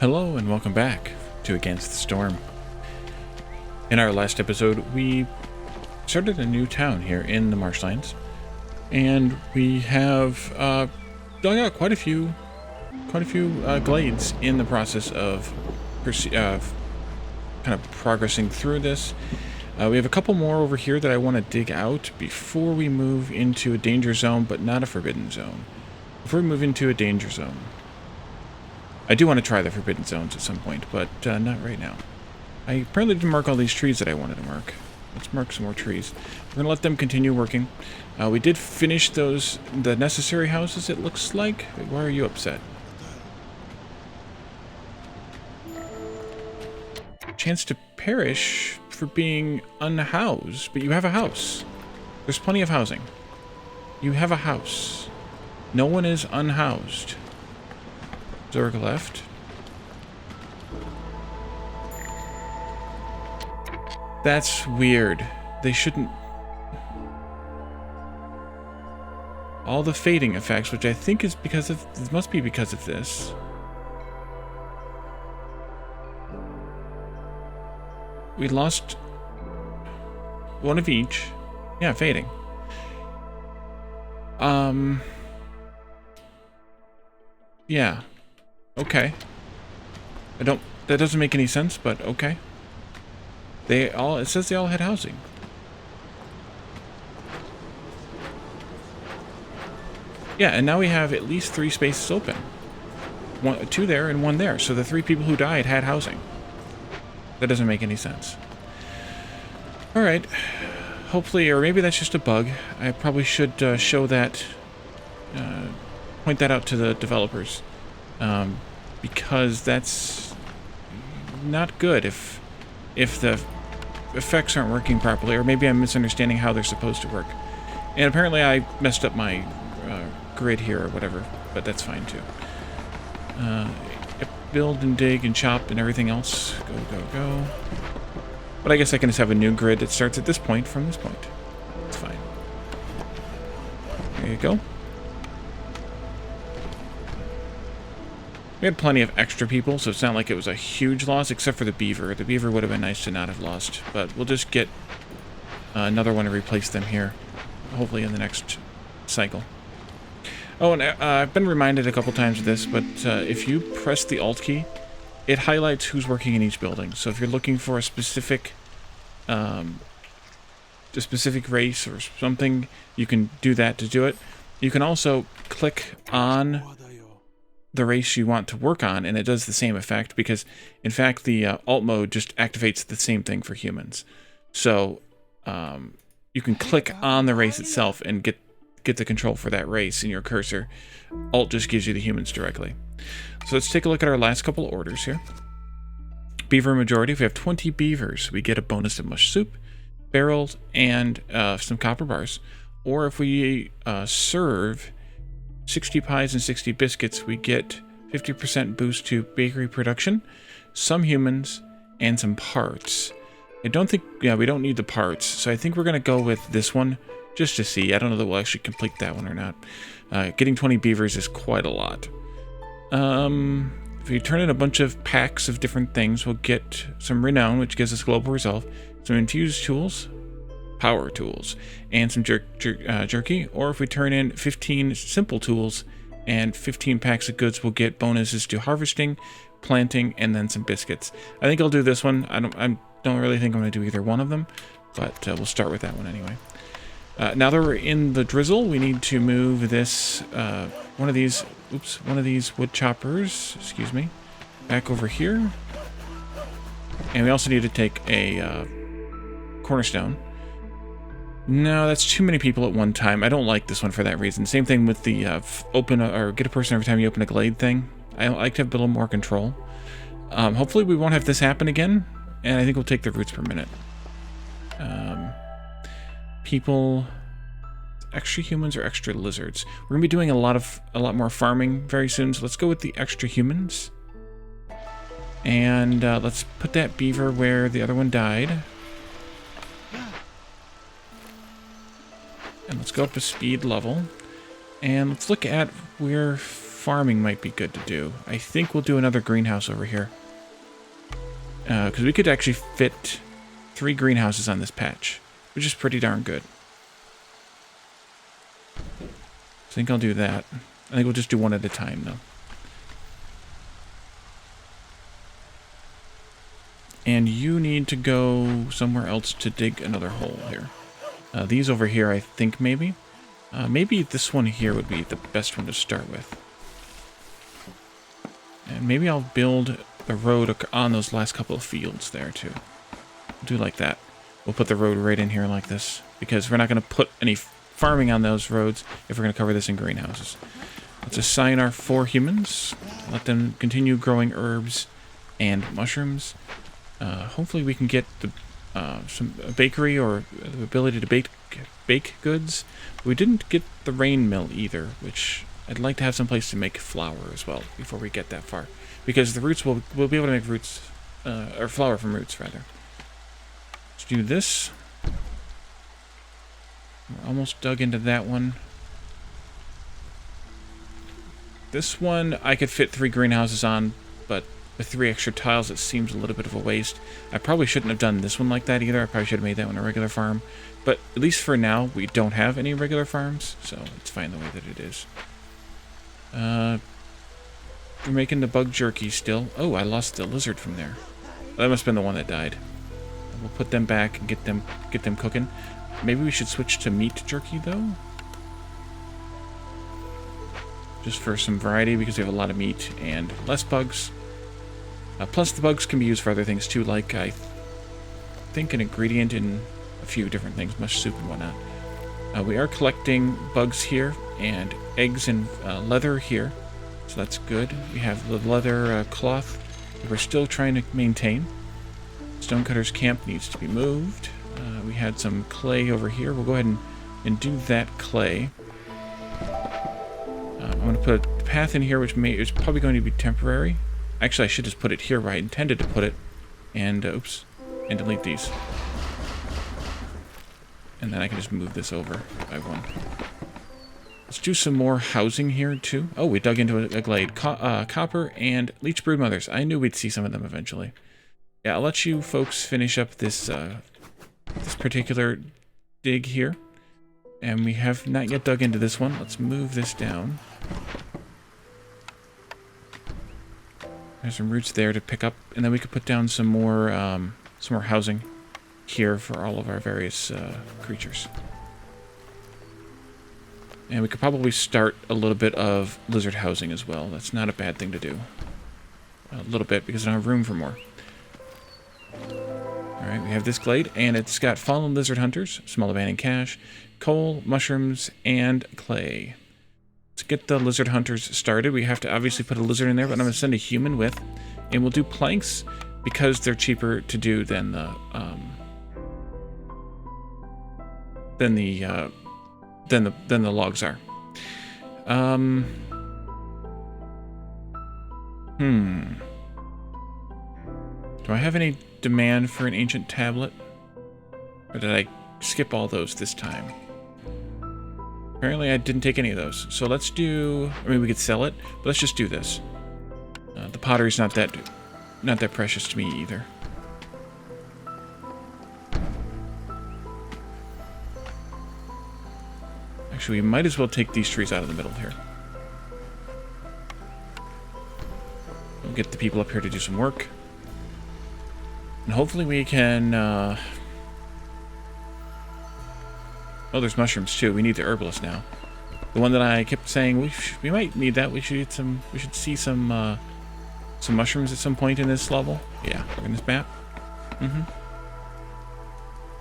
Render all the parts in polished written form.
Hello and welcome back to Against the Storm. In our last episode, we started a new town here in the Marshlands, and we have dug out quite a few glades in the process of kind of progressing through this. We have a couple more over here that I want to dig out before we move into a danger zone, but not a forbidden zone. Before we move into a danger zone. I do want to try the forbidden zones at some point, but not right now. I apparently didn't mark all these trees that I wanted to mark. Let's mark some more trees. We're going to let them continue working. We did finish the necessary houses, it looks like. Why are you upset? Chance to perish for being unhoused, but you have a house. There's plenty of housing. You have a house. No one is unhoused. Zorg left. That's weird. They shouldn't... All the fading effects, which I think is because of... It must be because of this. We lost one of each. Yeah, fading. Yeah. Okay. That doesn't make any sense, but okay. It says they all had housing. Yeah, and now we have at least 3 spaces open. 2 there and 1 there. So the 3 people who died had housing. That doesn't make any sense. Alright. Hopefully, or maybe that's just a bug. I probably should show that, point that out to the developers. Because that's not good if the effects aren't working properly, or maybe I'm misunderstanding how they're supposed to work. And apparently I messed up my grid here or whatever, but that's fine too. Build and dig and chop and everything else. Go. But I guess I can just have a new grid that starts at this point from this point. It's fine. There you go. We had plenty of extra people, so it's not like it was a huge loss, except for the beaver. The beaver would have been nice to not have lost, but we'll just get another one to replace them here, hopefully in the next cycle. Oh, and I've been reminded a couple times of this, but if you press the Alt key, it highlights who's working in each building. So if you're looking for a specific race or something, you can do that to do it. You can also click on the race you want to work on, and it does the same effect, because in fact the alt mode just activates the same thing for humans. So you can click on the race itself and get the control for that race in your cursor. Alt just gives you the humans directly. So let's take a look at our last couple of orders here. Beaver majority. If we have 20 beavers, we get a bonus of mush soup, barrels, and some copper bars. Or if we serve 60 pies and 60 biscuits, we get 50% boost to bakery production, some humans, and some parts. I don't think... Yeah, we don't need the parts, so I think we're going to go with this one just to see. I don't know that we'll actually complete that one or not. Getting 20 beavers is quite a lot. If we turn in a bunch of packs of different things, we'll get some renown, which gives us global resolve, some infused tools, power tools, and some jerky. Or if we turn in 15 simple tools and 15 packs of goods, we'll get bonuses to harvesting, planting, and then some biscuits. I think I'll do this one. I don't really think I'm going to do either one of them, but we'll start with that one anyway. Now that we're in the Drizzle, we need to move this one of these wood choppers, excuse me, back over here. And we also need to take a cornerstone. No, that's too many people at one time. I don't like this one for that reason. Same thing with the open or get a person every time you open a glade thing. I like to have a little more control. Hopefully we won't have this happen again, and I think we'll take the roots per minute. People, extra humans or extra lizards. We're gonna be doing a lot more farming very soon, so let's go with the extra humans. And let's put that beaver where the other one died. And let's go up to speed level. And let's look at where farming might be good to do. I think we'll do another greenhouse over here. Because we could actually fit 3 greenhouses on this patch, which is pretty darn good. I think I'll do that. I think we'll just do one at a time, though. And you need to go somewhere else to dig another hole here. These over here, I think, maybe. Maybe this one here would be the best one to start with. And maybe I'll build the road on those last couple of fields there, too. I'll do like that. We'll put the road right in here like this, because we're not going to put any farming on those roads if we're going to cover this in greenhouses. Let's assign our 4 humans. Let them continue growing herbs and mushrooms. Hopefully we can get the a bakery or the ability to bake goods. We didn't get the rain mill either, which I'd like to have some place to make flour as well before we get that far, because the roots we'll be able to make roots or flour from roots rather. Let's do this. We're almost dug into that one. This one I could fit 3 greenhouses on, but with 3 extra tiles it seems a little bit of a waste. I probably shouldn't have done this one like that either. I probably should have made that one a regular farm. But at least for now, we don't have any regular farms, so it's fine the way that it is. We're making the bug jerky still. Oh, I lost the lizard from there. That must have been the one that died. We'll put them back and get them cooking. Maybe we should switch to meat jerky, though? Just for some variety, because we have a lot of meat and less bugs. Plus, the bugs can be used for other things, too, like, I think, an ingredient in a few different things, mush soup and whatnot. We are collecting bugs here, and eggs and leather here, so that's good. We have the leather cloth that we're still trying to maintain. Stonecutter's camp needs to be moved. We had some clay over here. We'll go ahead and do that clay. I'm going to put a path in here, which is probably going to be temporary. Actually, I should just put it here where I intended to put it. And, oops, and delete these. And then I can just move this over by 1. Let's do some more housing here, too. Oh, we dug into a glade. Copper and leech brood mothers. I knew we'd see some of them eventually. Yeah, I'll let you folks finish up this this particular dig here. And we have not yet dug into this one. Let's move this down. There's some roots there to pick up, and then we could put down some more housing here for all of our various creatures. And we could probably start a little bit of lizard housing as well. That's not a bad thing to do. A little bit, because I don't have room for more. Alright, we have this glade, and it's got fallen lizard hunters, small abandoned cache, coal, mushrooms, and clay. Let's get the lizard hunters started. We have to obviously put a lizard in there, but I'm going to send a human with, and we'll do planks because they're cheaper to do than the logs are. Do I have any demand for an ancient tablet? Or did I skip all those this time? Apparently I didn't take any of those. So let's do... I mean, we could sell it, but let's just do this. The pottery's not that precious to me either. Actually, we might as well take these trees out of the middle here. We'll get the people up here to do some work. And hopefully we can... Oh, there's mushrooms too. We need the herbalist now. The one that I kept saying we might need that. We should get some. We should see some mushrooms at some point in this level. Yeah, in this map. All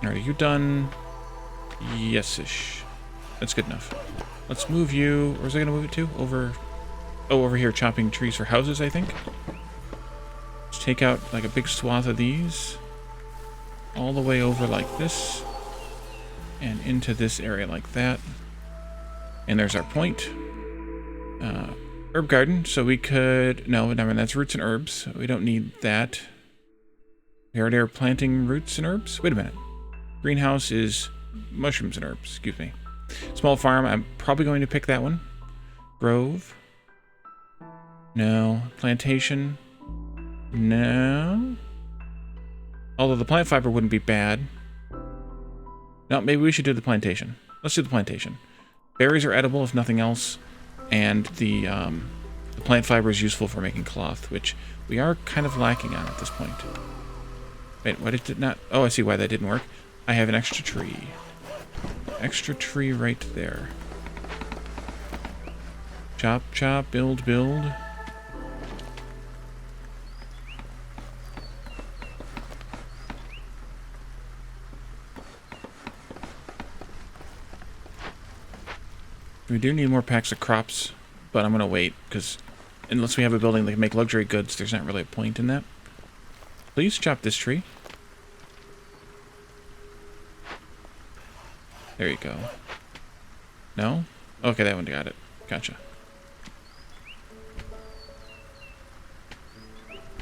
right, are you done? Yes-ish. That's good enough. Let's move you. Where's I gonna move it to? Over. Oh, over here, chopping trees for houses, I think. Let's take out like a big swath of these, all the way over like this. And into this area like that. And there's our point. Herb garden, so we could... No, never mind, that's roots and herbs. We don't need that. We already are planting roots and herbs? Wait a minute. Greenhouse is mushrooms and herbs, excuse me. Small farm, I'm probably going to pick that one. Grove. No. Plantation? No. Although the plant fiber wouldn't be bad. No, maybe we should do the plantation. Let's do the plantation. Berries are edible, if nothing else. And the plant fiber is useful for making cloth, which we are kind of lacking on at this point. Wait, why did it not... Oh, I see why that didn't work. I have an extra tree. Extra tree right there. Chop, chop, build, build. We do need more packs of crops, but I'm going to wait, because unless we have a building that can make luxury goods, there's not really a point in that. Please chop this tree. There you go. No? Okay, that one got it. Gotcha.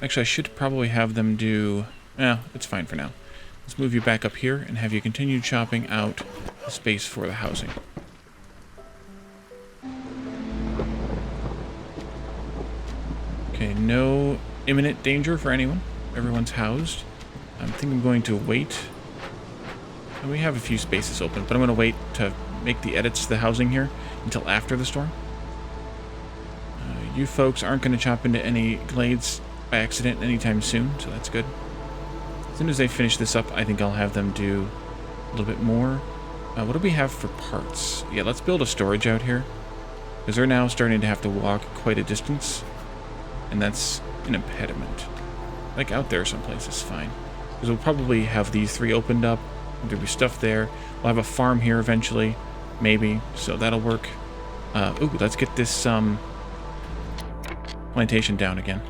Actually, I should probably have them do... it's fine for now. Let's move you back up here and have you continue chopping out the space for the housing. Okay, no imminent danger for anyone. Everyone's housed. I think I'm going to wait. And we have a few spaces open, but I'm going to wait to make the edits to the housing here until after the storm. You folks aren't going to chop into any glades by accident anytime soon, so that's good. As soon as they finish this up, I think I'll have them do a little bit more. What do we have for parts? Yeah, let's build a storage out here, because they're now starting to have to walk quite a distance. And that's an impediment. Like out there someplace is fine. Because we'll probably have these three opened up. There'll be stuff there. We'll have a farm here eventually. Maybe. So that'll work. Ooh, let's get this plantation down again.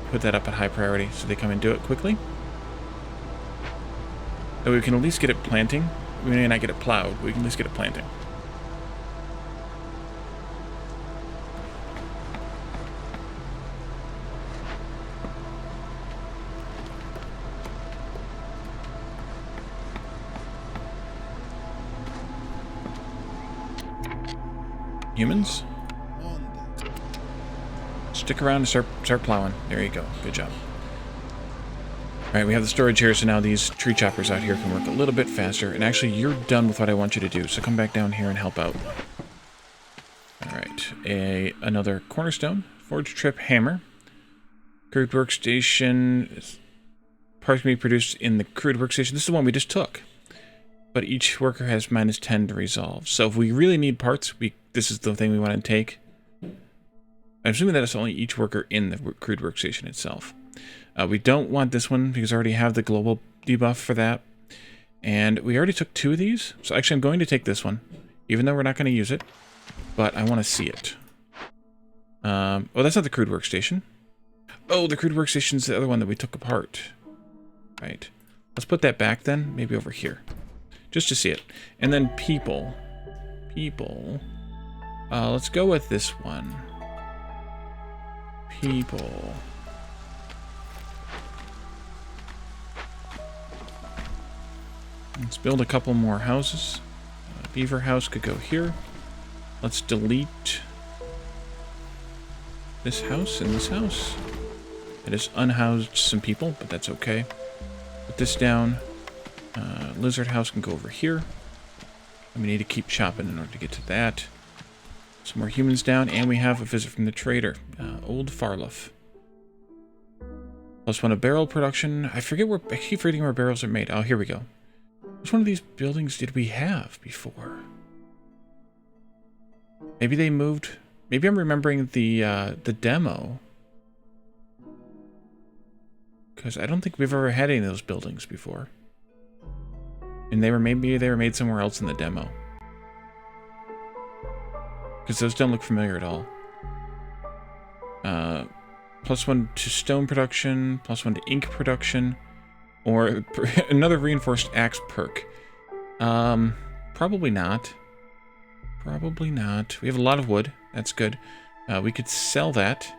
Put that up at high priority so they come and do it quickly. So we can at least get it planting. We may not get it plowed, but we can at least get it planting. Humans? Stick around and start plowing. There you go. Good job. Alright, we have the storage here, so now these tree choppers out here can work a little bit faster. And actually, you're done with what I want you to do, so come back down here and help out. Alright, another cornerstone. Forge trip hammer. Crude workstation. Parts can be produced in the crude workstation. This is the one we just took. But each worker has -10 to resolve. So if we really need parts, this is the thing we want to take. I'm assuming that it's only each worker in the crude workstation itself. We don't want this one because I already have the global debuff for that. And we already took 2 of these. So actually I'm going to take this one, even though we're not going to use it. But I want to see it. Oh, that's not the crude workstation. Oh, the crude workstation's the other one that we took apart. Right. Let's put that back then, maybe over here. Just to see it. And then people. People. Let's go with this one. People. Let's build a couple more houses. Beaver house could go here. Let's delete this house and this house. It has unhoused some people, but that's okay. Put this down. Lizard house can go over here. And we need to keep chopping in order to get to that. Some more humans down, and we have a visit from the trader, Old Farluff. +1 of barrel production. I keep forgetting where barrels are made. Oh, here we go. Which one of these buildings did we have before? Maybe they moved. Maybe I'm remembering the demo. Because I don't think we've ever had any of those buildings before. And maybe they were made somewhere else in the demo. Because those don't look familiar at all. +1 to stone production, +1 to ink production, or another reinforced axe perk. Probably not. Probably not. We have a lot of wood. That's good. We could sell that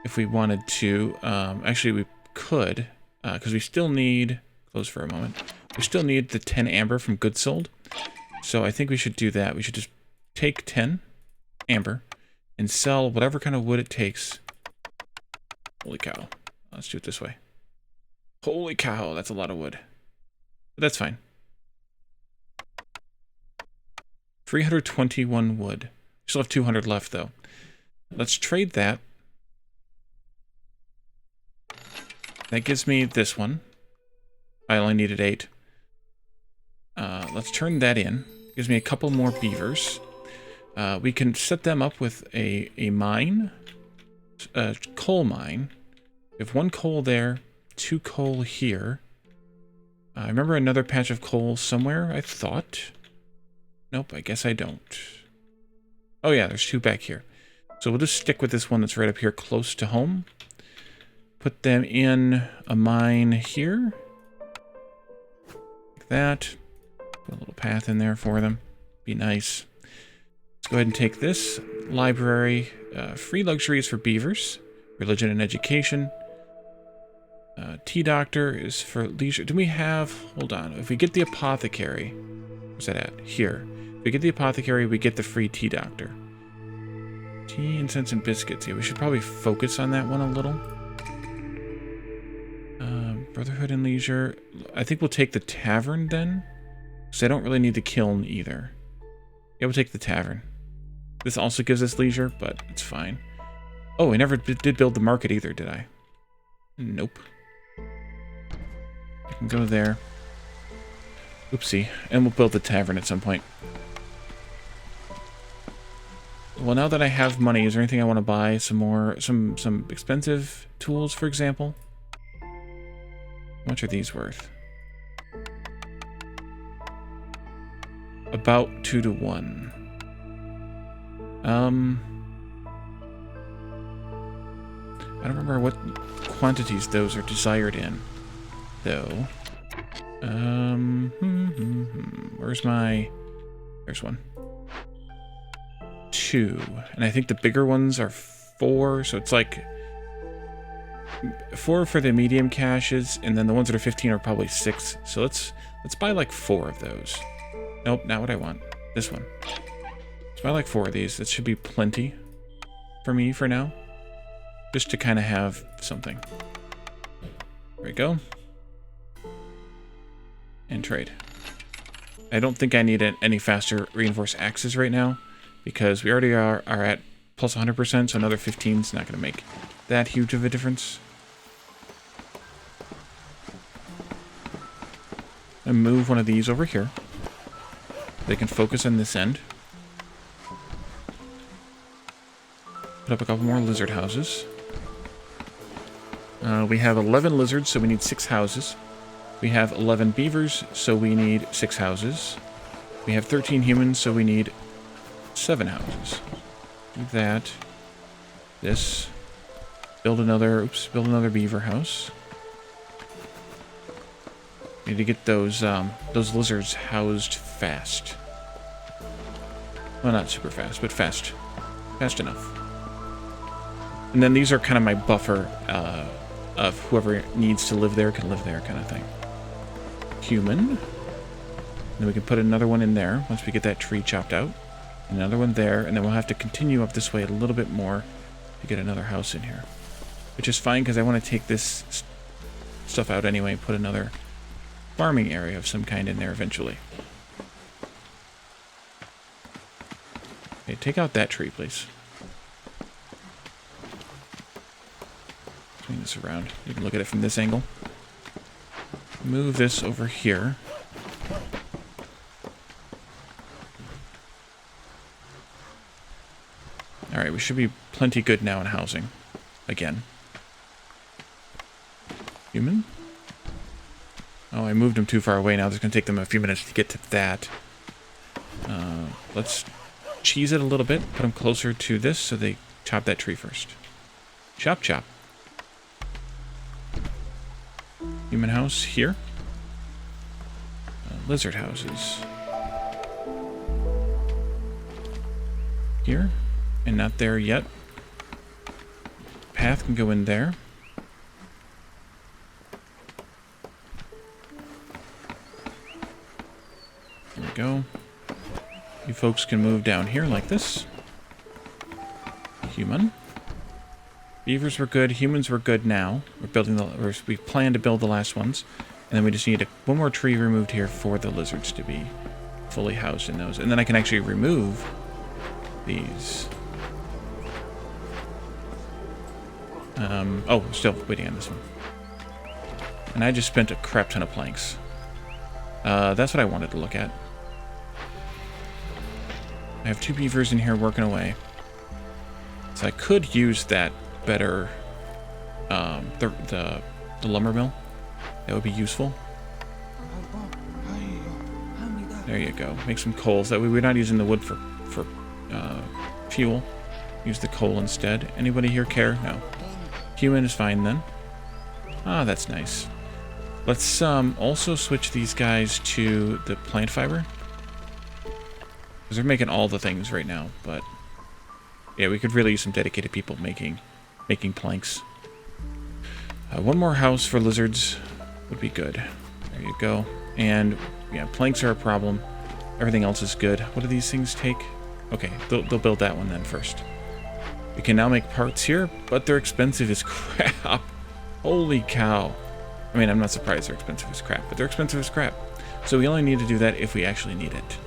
if we wanted to. Actually, we could, because we still need... Close for a moment. We still need the 10 amber from Good Sold. So I think we should do that. We should just take 10 amber and sell whatever kind of wood it takes. Holy cow. Let's do it this way. Holy cow, that's a lot of wood. But that's fine. 321 wood. Still have 200 left, though. Let's trade that. That gives me this one. I only needed 8. Let's turn that in. Gives me a couple more beavers. We can set them up with a mine. A coal mine. We have 1 coal there. 2 coal here. I remember another patch of coal somewhere, I thought. Nope, I guess I don't. Oh yeah, there's 2 back here. So we'll just stick with this one that's right up here close to home. Put them in a mine here. Like that. Put a little path in there for them. Be nice. Let's go ahead and take this. Library. Free luxuries for beavers. Religion and education. Tea doctor is for leisure. Do we have... Hold on. If we get the apothecary... Where's that at? Here. If we get the apothecary, we get the free tea doctor. Tea, incense, and biscuits. Yeah, we should probably focus on that one a little. Brotherhood and leisure. I think we'll take the tavern then. Because I don't really need the kiln either. Yeah, we'll take the tavern. This also gives us leisure, but it's fine. Oh, I never did build the market either, did I? Nope. I can go there. Oopsie. And we'll build the tavern at some point. Well, now that I have money, is there anything I want to buy? Some expensive tools, for example? How much are these worth? About 2 to 1. I don't remember what quantities those are desired in, though. Where's my... There's one. 2. And I think the bigger ones are 4, so it's like 4 for the medium caches, and then the ones that are 15 are probably 6. So let's buy like 4 of those. Nope, not what I want. This one. Let's buy like 4 of these. That should be plenty for me for now. Just to kind of have something. There we go. And trade. I don't think I need any faster reinforced axes right now, because we already are at plus 100%, so another 15 is not going to make that huge of a difference. And move one of these over here. They can focus on this end. Put up a couple more lizard houses. We have 11 lizards, so we need 6 houses. We have 11 beavers, so we need 6 houses. We have 13 humans, so we need 7 houses. Do that. This. Build another beaver house. Need to get those lizards housed fast. Well, not super fast, but fast. Fast enough. And then these are kind of my buffer of whoever needs to live there can live there kind of thing. Human. Then we can put another one in there once we get that tree chopped out. Another one there, and then we'll have to continue up this way a little bit more to get another house in here. Which is fine, because I want to take this stuff out anyway and put another farming area of some kind in there eventually. Okay, take out that tree, please. Swing this around. You can look at it from this angle. Move this over here. Alright, we should be plenty good now in housing. Again. Human? Oh, I moved them too far away now. It's going to take them a few minutes to get to that. Let's cheese it a little bit. Put them closer to this so they chop that tree first. Chop, chop. Human house here. Lizard houses. Here. And not there yet. Path can go in there. There we go. You folks can move down here like this. Human. Beavers were good. Humans were good now. We're building we plan to build the last ones. And then we just need one more tree removed here for the lizards to be fully housed in those. And then I can actually remove these. Oh, still waiting on this one. And I just spent a crap ton of planks. That's what I wanted to look at. I have 2 beavers in here working away. So I could use that better, the lumber mill. That would be useful. There you go. Make some coals. That way we're not using the wood for fuel. Use the coal instead. Anybody here care? No. Human is fine then. Ah, that's nice. Let's also switch these guys to the plant fiber. Because they're making all the things right now, but yeah, we could really use some dedicated people making planks. One more house for lizards would be good. There you go. And yeah, planks are a problem. Everything else is good. What do these things take? Okay, they'll build that one then first. We can now make parts here, but they're expensive as crap. Holy cow. I mean, I'm not surprised they're expensive as crap, but they're expensive as crap. So we only need to do that if we actually need it.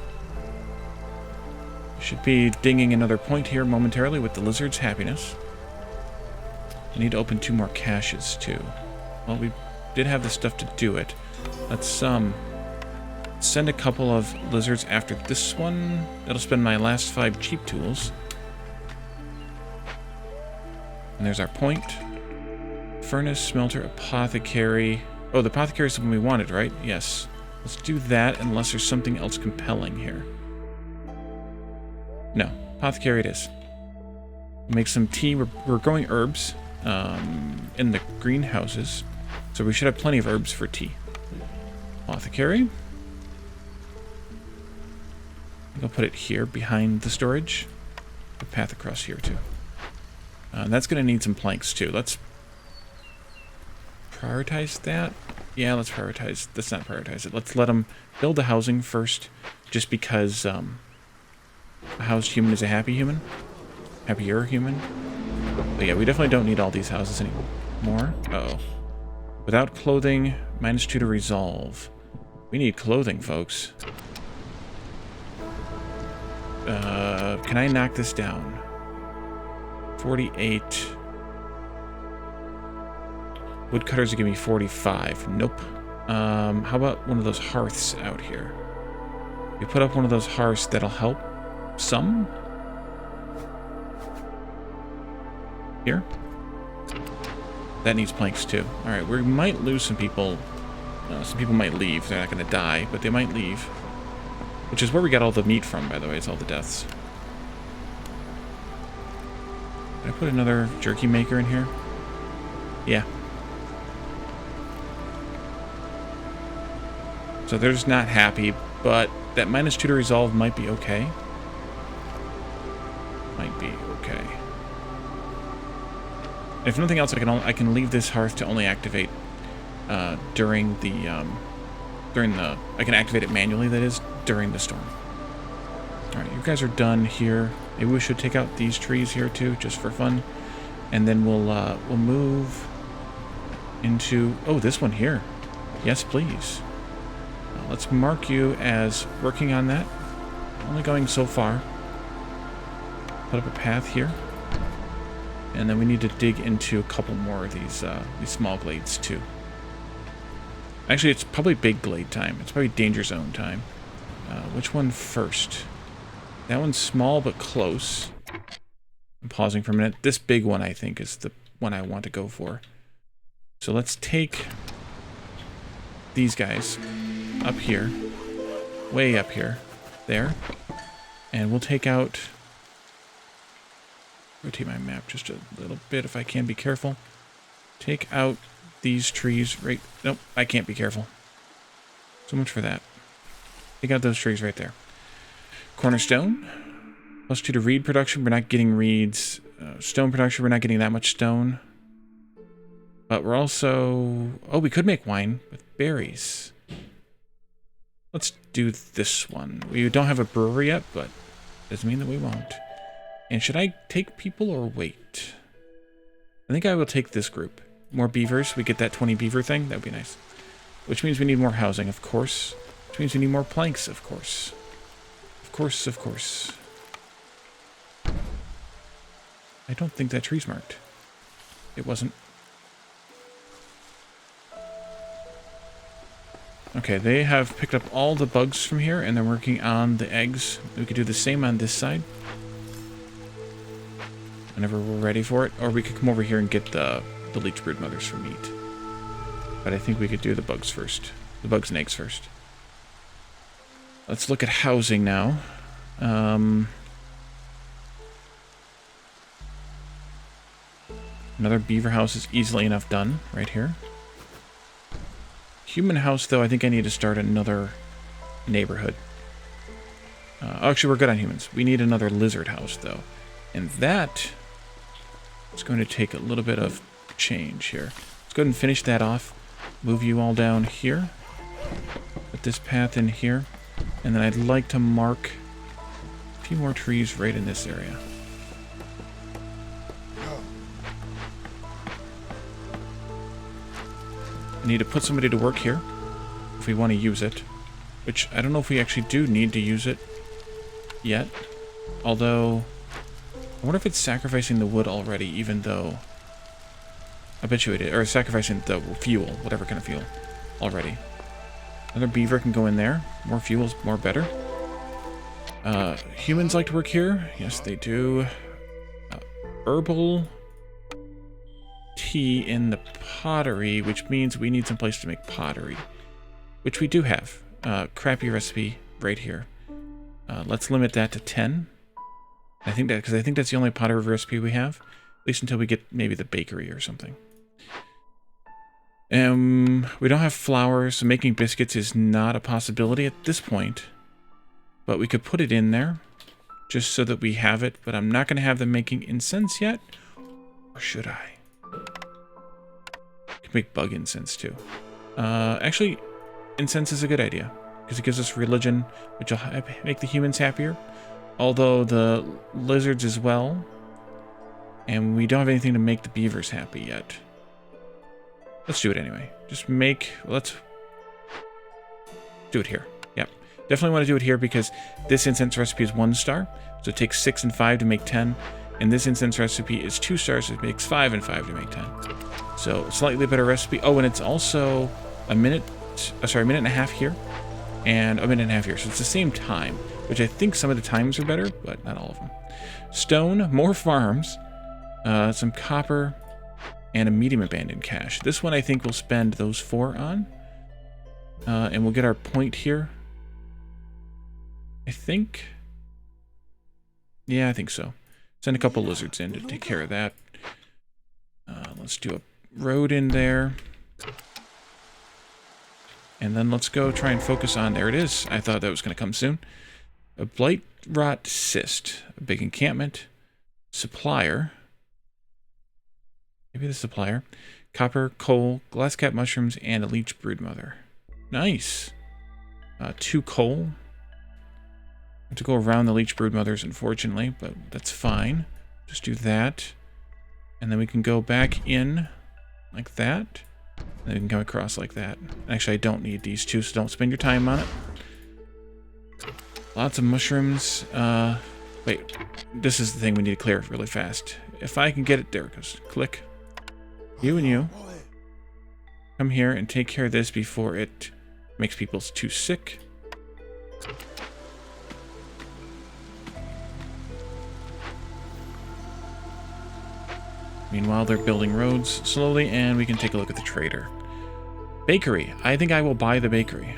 Should be dinging another point here momentarily with the lizard's happiness. I need to open 2 more caches too. Well, we did have the stuff to do it. Let's send a couple of lizards after this one. That'll spend my last 5 cheap tools. And there's our point. Furnace, smelter, apothecary. Oh, the apothecary is the one we wanted, right? Yes. Let's do that unless there's something else compelling here. No, apothecary it is. Make some tea. We're growing herbs in the greenhouses, so we should have plenty of herbs for tea. Apothecary. I'll put it here behind the storage. A path across here too. That's going to need some planks too. Let's prioritize that. Yeah, let's prioritize. Let's not prioritize it. Let's let them build the housing first, just because a housed human is a happy human. Happier human. But yeah, we definitely don't need all these houses anymore. Uh-oh. Without clothing, -2 to resolve. We need clothing, folks. Can I knock this down? 48. Woodcutters will give me 45. Nope. How about one of those hearths out here? We put up one of those hearths, that'll help some. Here. That needs planks too. Alright, we might lose some people. Some people might leave. They're not going to die, but they might leave. Which is where we got all the meat from, by the way. It's all the deaths. Did I put another jerky maker in here? Yeah. So they're just not happy, but that -2 to resolve might be okay. Might be okay. If nothing else, I can leave this hearth to only activate during the I can activate it manually, that is, during the storm. Alright, you guys are done here. Maybe we should take out these trees here too, just for fun. And then we'll move into, oh, this one here. Yes, please. Let's mark you as working on that. Only going so far. Put up a path here. And then we need to dig into a couple more of these small glades too. Actually, it's probably big glade time. It's probably danger zone time. Which one first? That one's small but close. I'm pausing for a minute. This big one, I think, is the one I want to go for. So let's take these guys up here. Way up here. There. And we'll take out... Rotate my map just a little bit if I can be careful. Take out these trees right... Nope, I can't be careful. So much for that. Take out those trees right there. Cornerstone. +2 to reed production. We're not getting reeds. Stone production, we're not getting that much stone. But we're also... Oh, we could make wine with berries. Let's do this one. We don't have a brewery yet, but doesn't mean that we won't. And should I take people or wait? I think I will take this group. More beavers. We get that 20 beaver thing. That would be nice. Which means we need more housing, of course. Which means we need more planks, of course. Of course, of course. I don't think that tree's marked. It wasn't. Okay, they have picked up all the bugs from here, and they're working on the eggs. We could do the same on this side. Whenever we're ready for it. Or we could come over here and get the leech brood mothers for meat. But I think we could do the bugs first. The bugs and eggs first. Let's look at housing now. Another beaver house is easily enough done right here. Human house, though, I think I need to start another neighborhood. Actually, we're good on humans. We need another lizard house, though. And that is going to take a little bit of change here. Let's go ahead and finish that off. Move you all down here. Put this path in here. And then I'd like to mark a few more trees right in this area. I need to put somebody to work here if we want to use it. Which, I don't know if we actually do need to use it yet. Although, I wonder if it's sacrificing the wood already, even though... I bet you it is. Or sacrificing the fuel, whatever kind of fuel, already. Another beaver can go in there. More fuel's more better. Humans like to work here. Yes, they do. Herbal tea in the pottery, which means we need some place to make pottery. Which we do have. Crappy recipe right here. Let's limit that to 10. I think that, because I think that's the only pottery recipe we have. At least until we get maybe the bakery or something. We don't have flour, so making biscuits is not a possibility at this point. But we could put it in there, just so that we have it. But I'm not going to have them making incense yet. Or should I? I could make bug incense too. Actually, incense is a good idea. Because it gives us religion, which will make the humans happier. Although the lizards as well. And we don't have anything to make the beavers happy yet. Let's do it anyway. Just make... Let's do it here. Yep. Definitely want to do it here because this incense recipe is 1 star. So it takes 6 and 5 to make 10. And this incense recipe is 2 stars. So it makes 5 and 5 to make 10. So slightly better recipe. Oh, and it's also a minute and a half here. And a minute and a half here. So it's the same time. Which I think some of the times are better, but not all of them. Stone, more farms. Some copper. And a medium abandoned cache. This one I think we'll spend those 4 on. And we'll get our point here. I think. Yeah, I think so. Send a couple lizards in to take care of that. Let's do a road in there. And then let's go try and focus on... There it is. I thought that was going to come soon. A blight rot cyst. A big encampment. Supplier. Maybe the supplier. Copper, coal, glasscap mushrooms, and a leech broodmother. Nice. 2 coal. I have to go around the leech broodmothers, unfortunately, but that's fine. Just do that. And then we can go back in like that. And then we can come across like that. Actually, I don't need these 2, so don't spend your time on it. Lots of mushrooms. Wait. This is the thing we need to clear really fast. If I can get it, there it goes. Click. You and you. Come here and take care of this before it makes people too sick. Meanwhile, they're building roads slowly, and we can take a look at the trader. Bakery. I think I will buy the bakery.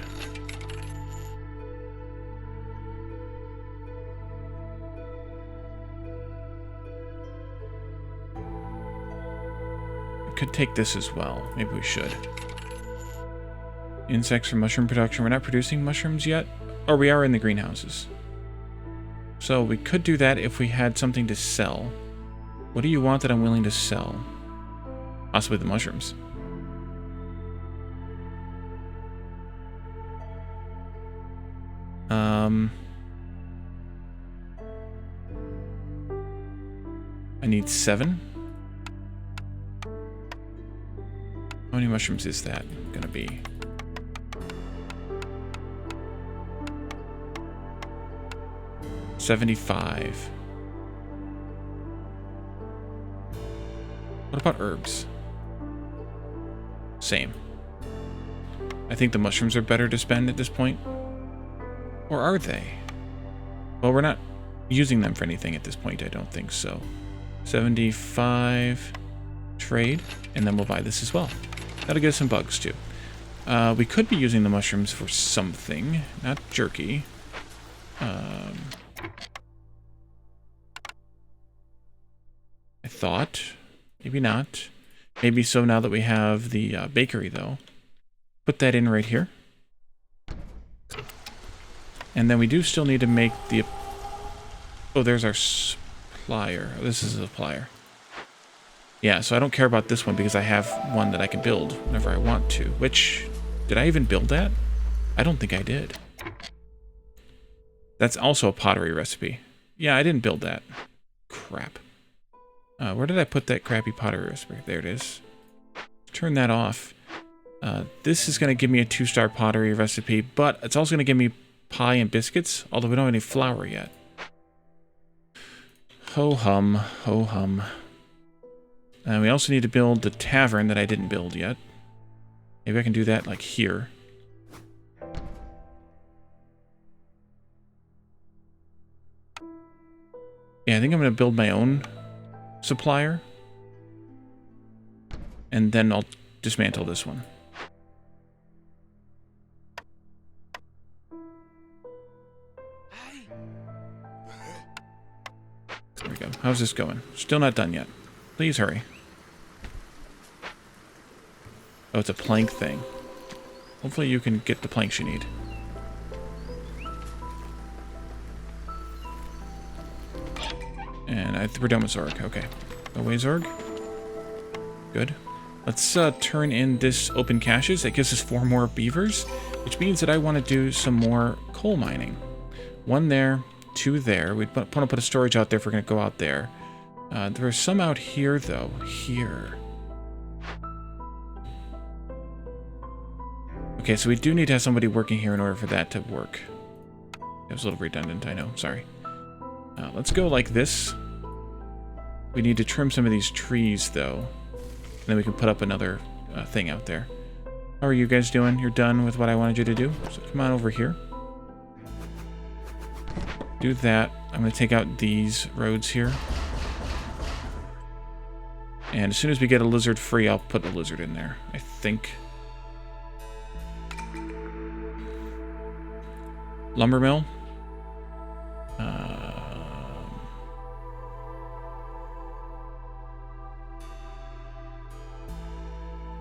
Could take this as well. Maybe we should. Insects for mushroom production. We're not producing mushrooms yet. Or we are in the greenhouses. So we could do that if we had something to sell. What do you want that I'm willing to sell? Possibly the mushrooms. I need 7. How many mushrooms is that gonna be? $75. What about herbs? Same. I think the mushrooms are better to spend at this point. Or are they? Well, we're not using them for anything at this point, I don't think so. 75 trade, and then we'll buy this as well. That'll get us some bugs too. We could be using the mushrooms for something, not jerky. I thought. Maybe not. Maybe so now that we have the bakery, though. Put that in right here. And then we do still need to make the... Oh, there's our supplier. This is a supplier. Yeah, so I don't care about this one because I have one that I can build whenever I want to. Which... Did I even build that? I don't think I did. That's also a pottery recipe. Yeah, I didn't build that. Crap. Where did I put that crappy pottery recipe? There it is. Turn that off. This is going to give me a 2-star pottery recipe, but it's also going to give me pie and biscuits, although we don't have any flour yet. Ho-hum, ho-hum. And we also need to build the tavern that I didn't build yet. Maybe I can do that, like, here. Yeah, I think I'm going to build my own supplier. And then I'll dismantle this one. There we go. How's this going? Still not done yet. Please hurry. Oh, it's a plank thing. Hopefully you can get the planks you need. And we're done with Zorg. Okay. Away, Zorg. Good. Let's turn in this open caches. That gives us 4 more beavers, which means that I want to do some more coal mining. 1 there, 2 there. We want to put a storage out there if we're going to go out there. There are some out here, though. Here. Okay, so we do need to have somebody working here in order for that to work. It was a little redundant, I know. Sorry. Let's go like this. We need to trim some of these trees, though. And then we can put up another thing out there. How are you guys doing? You're done with what I wanted you to do? So come on over here. Do that. I'm going to take out these roads here. And as soon as we get a lizard free, I'll put the lizard in there, I think. Lumber mill.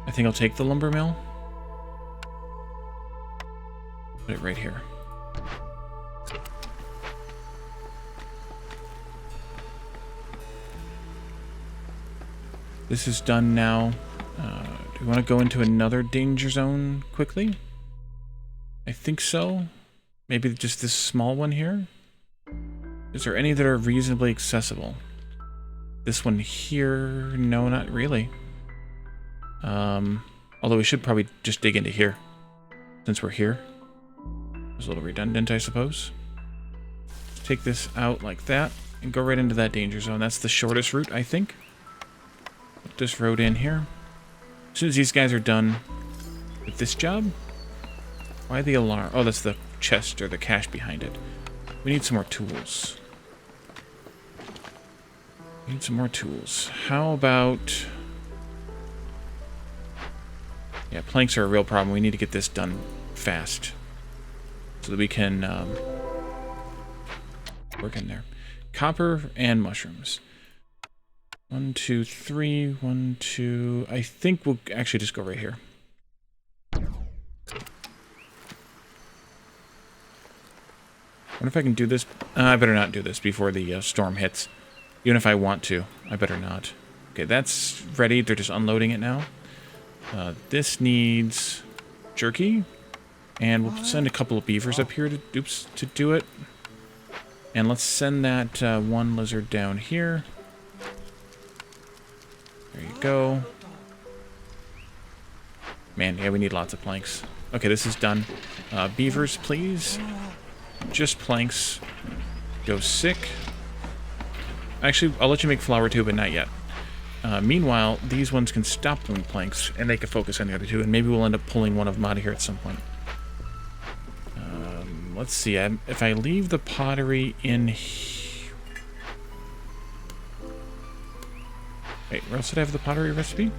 I think I'll take the lumber mill. Put it right here. This is done now. Do we want to go into another danger zone quickly? I think so. Maybe just this small one here? Is there any that are reasonably accessible? This one here? No, not really. Although we should probably just dig into here, since we're here. It's a little redundant, I suppose. Take this out like that, and go right into that danger zone. That's the shortest route, I think. Put this road in here. As soon as these guys are done with this job... Why the alarm? Oh, that's the chest or the cache behind it. We need some more tools. We need some more tools. How about... Yeah, planks are a real problem. We need to get this done fast. So that we can work in there. Copper and mushrooms. 1, 2, 3. 1, 2. I think we'll actually just go right here. I wonder if I can do this. I better not do this before the storm hits. Even if I want to, I better not. Okay, that's ready. They're just unloading it now. This needs jerky. And we'll send a couple of beavers up here to do it. And let's send that one lizard down here. go. Man, yeah, we need lots of planks. Okay, this is done. Beavers, please. Just planks. Go sick. Actually, I'll let you make flour too, but not yet. Meanwhile, these ones can stop doing planks, and they can focus on the other two, and maybe we'll end up pulling one of them out of here at some point. Let's see. If I leave the pottery in here... Wait, where else did I have the pottery recipe?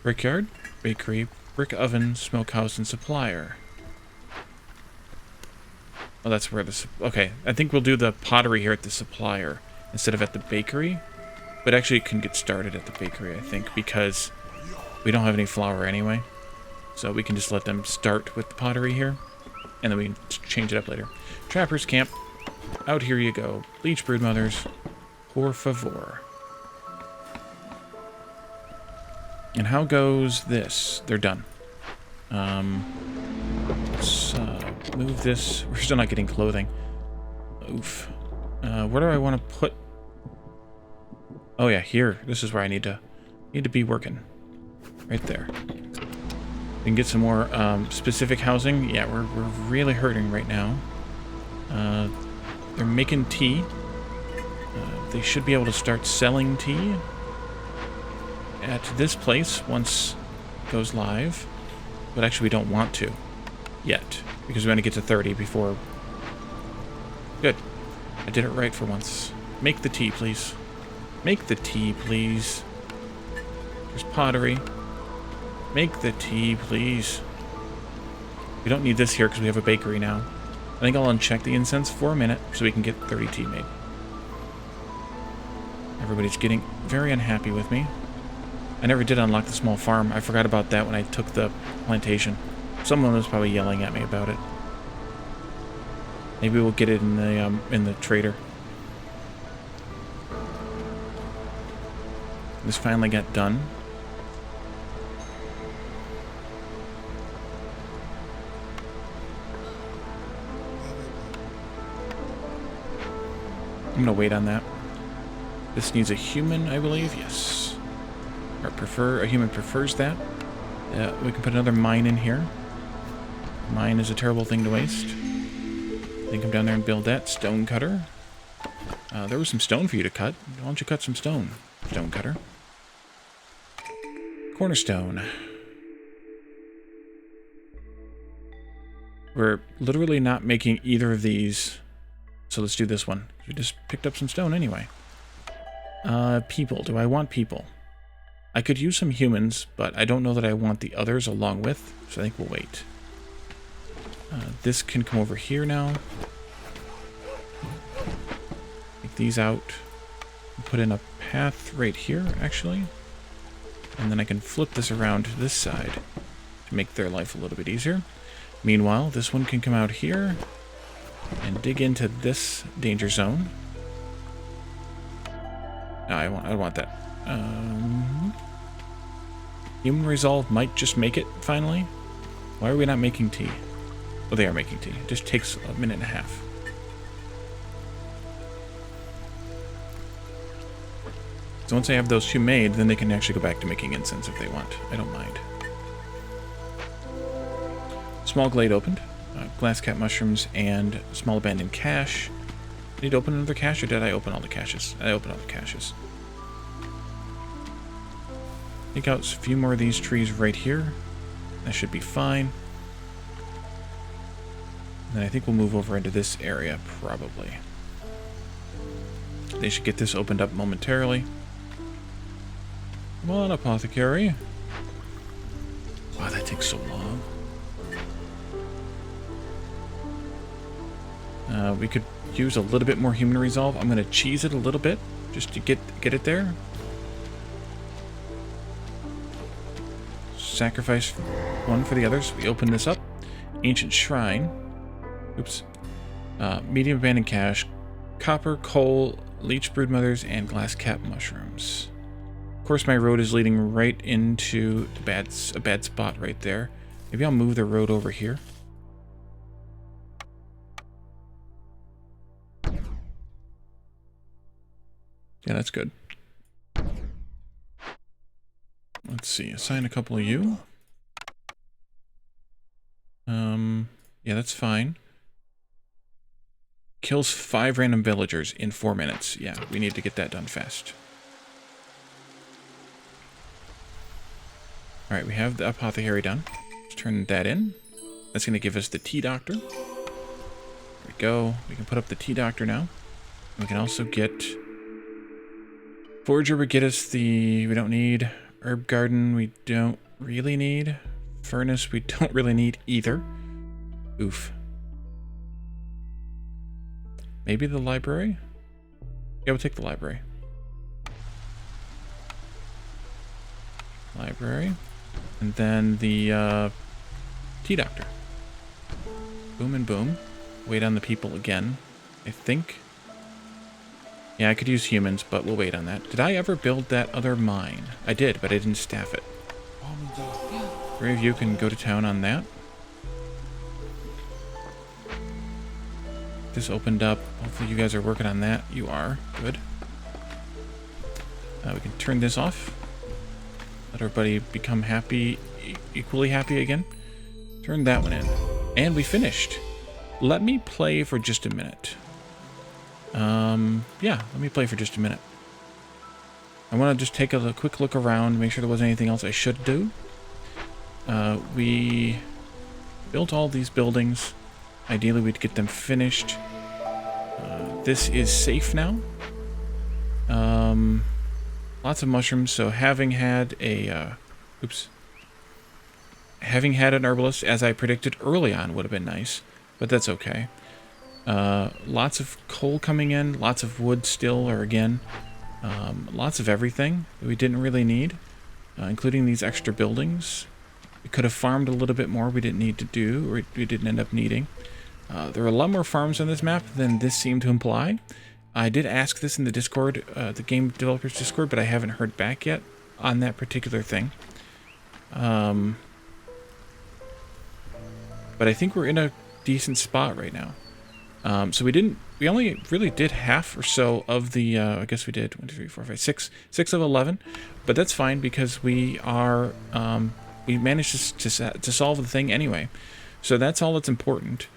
Brickyard, bakery, brick oven, smokehouse, and supplier. Oh, that's where the... Okay, I think we'll do the pottery here at the supplier instead of at the bakery. But actually it can get started at the bakery, I think, because we don't have any flour anyway. So we can just let them start with the pottery here, and then we can change it up later. Trapper's Camp. Out here you go. Leech Broodmothers. Por favor. And how goes this? They're done. Let's move this. We're still not getting clothing. Oof. Where do I want to put... Oh yeah, here. This is where I need to be working. Right there. We can get some more specific housing. Yeah, we're really hurting right now. They're making tea. They should be able to start selling tea at this place once it goes live. But actually we don't want to yet, because we want to get to 30 before... Good. I did it right for once. Make the tea, please. Make the tea, please. There's pottery. Make the tea, please. We don't need this here because we have a bakery now. I think I'll uncheck the incense for a minute so we can get 30 tea made. Everybody's getting very unhappy with me. I never did unlock the small farm. I forgot about that when I took the plantation. Someone was probably yelling at me about it. Maybe we'll get it in the trader. This finally got done. I'm gonna wait on that. This needs a human, I believe. Yes. Or a human prefers that. We can put another mine in here. Mine is a terrible thing to waste. Then come down there and build that. Stone cutter. There was some stone for you to cut. Why don't you cut some stone, stone cutter? Cornerstone. We're literally not making either of these, so let's do this one. We just picked up some stone anyway. People. Do I want people? I could use some humans, but I don't know that I want the others along with, so I think we'll wait. This can come over here now. Take these out. Put in a path right here, actually. And then I can flip this around to this side to make their life a little bit easier. Meanwhile, this one can come out here and dig into this danger zone. No, I want that. Human Resolve might just make it, finally. Why are we not making tea? Oh, they are making tea. It just takes a minute and a half. So once I have those two made, then they can actually go back to making incense if they want. I don't mind. Small glade opened. Glass cap mushrooms and small abandoned cache. Did I open another cache, or did I open all the caches? I opened all the caches. Take out a few more of these trees right here. That should be fine. And then I think we'll move over into this area, probably. They should get this opened up momentarily. Come on, apothecary. Wow, that takes so long. We could use a little bit more human resolve. I'm going to cheese it a little bit just to get it there. Sacrifice one for the others. We open this up. Ancient Shrine. Oops. Medium abandoned cache. Copper, coal, leech broodmothers, and glass cap mushrooms. Of course, my road is leading right into a bad spot right there. Maybe I'll move the road over here. Yeah, that's good. Let's see. Assign a couple of you. Yeah, that's fine. Kills 5 random villagers in 4 minutes. Yeah, we need to get that done fast. Alright, we have the apothecary done. Let's turn that in. That's going to give us the tea doctor. There we go. We can put up the tea doctor now. We can also get... Forager would get us the... We don't need. Herb garden we don't really need. Furnace we don't really need either. Oof. Maybe the library? Yeah, we'll take the library. Library. And then the tea doctor. Boom and boom. Wait on the people again, I think. Yeah, I could use humans, but we'll wait on that. Did I ever build that other mine? I did, but I didn't staff it. 3 of you can go to town on that. This opened up. Hopefully you guys are working on that. You are. Good. We can turn this off. Let everybody become happy, equally happy again. Turn that one in. And we finished. Let me play for just a minute. Yeah, let me play for just a minute. I want to just take a quick look around, make sure there wasn't anything else I should do. We built all these buildings. Ideally, we'd get them finished. This is safe now. Lots of mushrooms, so having had a... Having had an herbalist, as I predicted early on, would have been nice. But that's okay. Lots of coal coming in, lots of wood still, or again, lots of everything that we didn't really need, including these extra buildings. We could have farmed a little bit more we didn't need to do, or we didn't end up needing. There are a lot more farms on this map than this seemed to imply. I did ask this in the Discord, the game developers Discord, but I haven't heard back yet on that particular thing. But I think we're in a decent spot right now. So we only really did half or so of the, I guess we did 1, 2, 3, 4, 5, 6 of 11, but that's fine because we are, we managed to solve the thing anyway. So that's all that's important.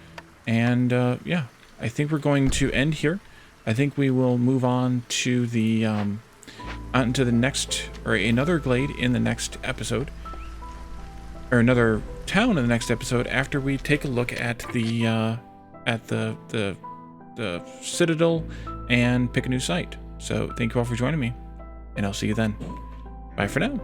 And, yeah, I think we're going to end here. I think we will move on to the, onto the next, or another glade in the next episode, or another town in the next episode after we take a look at the Citadel and pick a new site. So thank you all for joining me, and I'll see you then. Bye for now.